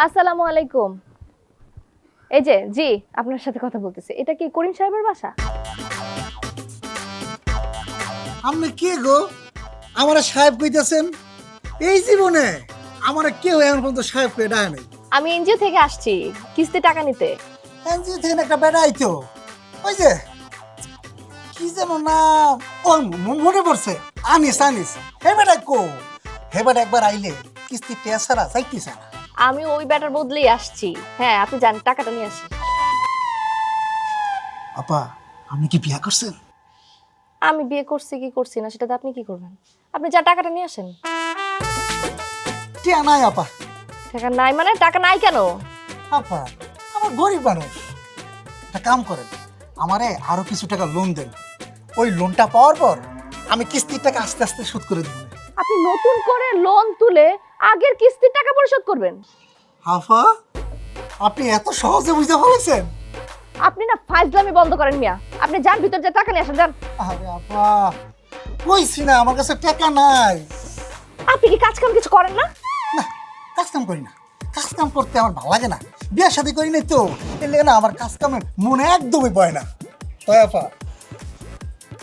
আসসালামু আলাইকুম। এই যে জি, আপনার সাথে কথা বলতেছি। এটা কি করিম সাহেবের বাসা? আপনি কে গো? আমার সাহেব কইতেছেন? এই জীবনে আমার কেউ এখন পর্যন্ত সাহেব কই ডায় নাই। আমি এনজিও থেকে আসছি কিস্তি টাকা নিতে। এনজিও থেকে একটা বেড়া আইতো, ওই যে কি যেন না, ও মনে পড়ছে, আনিস আনিস। হে বেটা কো, হে বেটা একবার আইলে কিস্তি টেয়া ছাড়া চাইতেছে না। আমি ওই ব্যাটার বদলেই আসছি। হ্যাঁ, আপনি যান টাকাটা নিয়ে আসেন। আপা, আপনি কি বিয়া করছেন? আমি বিয়ে করছি কি করছি না সেটাতে আপনি কি করবেন? আপনি যা টাকাটা নিয়ে আসেন। টিয়া নাই আপা। টাকা নাই মানে টাকা নাই কেন? আপা, আমার গরিব মানুষ, একটা কাম করেন, আমারে আরো কিছু টাকা লোন দেন। ওই লোনটা পাওয়ার পর আমি কিস্তির টাকা আস্তে আস্তে শোধ করে দেবো। আপনি নতুন করে লোন তুলে আগের কিস্তির টাকা পরিশোধ করবেন? আফা, আপনি এত সহজে বুঝতে পারছেন? আপনি না ফাইজলামি বন্ধ করেন মিয়া। আপনি যান ভিতর যে টাকা নিয়ে আসেন যান। আরে আপা, কইছি না আমার কাছে টাকা নাই। আপনি কি কাজ কাম কিছু করেন না? না, কাজ কাম করি না। কাজ কাম করতে আমার ভালো লাগে না। বিয়ে শাদী করি নাই তো, এর লেগে না আমার কাজ কামে মনে একদমই পড়ে না। তাই আপা,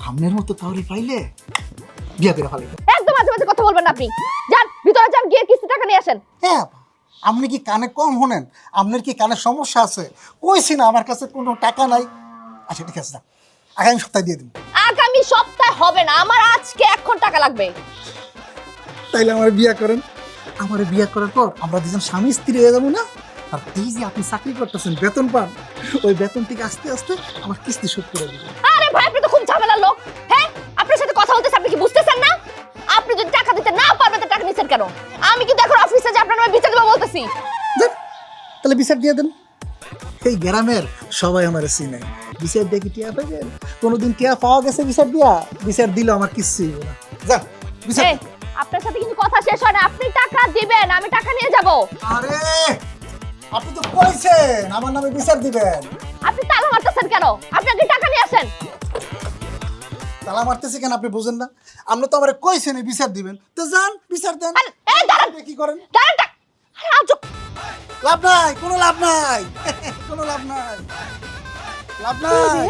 আপনার মতো কাউরে পাইলে বিয়ে করে ফেলে। একদম মাঝে মাঝে কথা বলবেন না আপনি। যান ভিতরে যান, গিয়ে কিস্তি টাকা নিয়ে আসেন। হ্যাঁ আপা, আপনি কি কানে কম শোনেন? আপনার কি কানে সমস্যা আছে? কইছি না আমার কাছে কোনো টাকা নাই। আচ্ছা ঠিক আছে, আগামী সপ্তাহে দিয়ে দিন। আগামী সপ্তাহে হবে না, আমার আজকে এখন টাকা লাগবে। তাইলে আমার বিয়ে করেন। আমার বিয়ে করার পর আমরা দুজন স্বামী স্ত্রী হয়ে যাবো না? আর এই যে আপনি চাকরি করতেছেন, বেতন পান, ওই বেতন থেকে আস্তে আস্তে আমার কিস্তি শোধ করে দিবেন। আরে ভাই, আপনি তো খুব ঝামেলার লোক। হ্যাঁ, আপনার সাথে কথা বলতেছি, আপনি কি বুঝতেছেন না? আপনি যদি টাকা দিতে না পারবেন তো টাকা নিছেন কেন? আমি কিন্তু এখন অফিসে যে আপনার নামে বিচার দেবো বলতেছি। দেন, তাহলে বিচার দিয়ে দেন। এই গ্রামের সবাই আমার চিনে। বিচার দিয়ে কি টিয়া পাইবেন? কোনোদিন টিয়া পাওয়া গেছে বিচার দিয়া? বিচার দিল আমার কিচ্ছুই হইবো না। যান, বিচার এই, দেন। আপনার সাথে কিন্তু কথা শেষ হয় না। আপনি টাকা দিবেন, আমি টাকা নিয়ে যাব। আরে, আপনি তো কইছেন আমার নামে বিচার দিবেন। আপনি তালা মারতেছেন কেন? আপনি আগে টাকা নিয়ে আসেন। তালা মারতেছি কেন আপনি বুঝেন না? আপনি তো আমার কইছেন বিচার দিবেন, তো যান বিচার দেন। এই দাঁড়ান, কি করেন? দাঁড়ান। আরে আজব। লাভ নাই, কোনো লাভ নাই। কোনো লাভ নাই, লাভ নাই।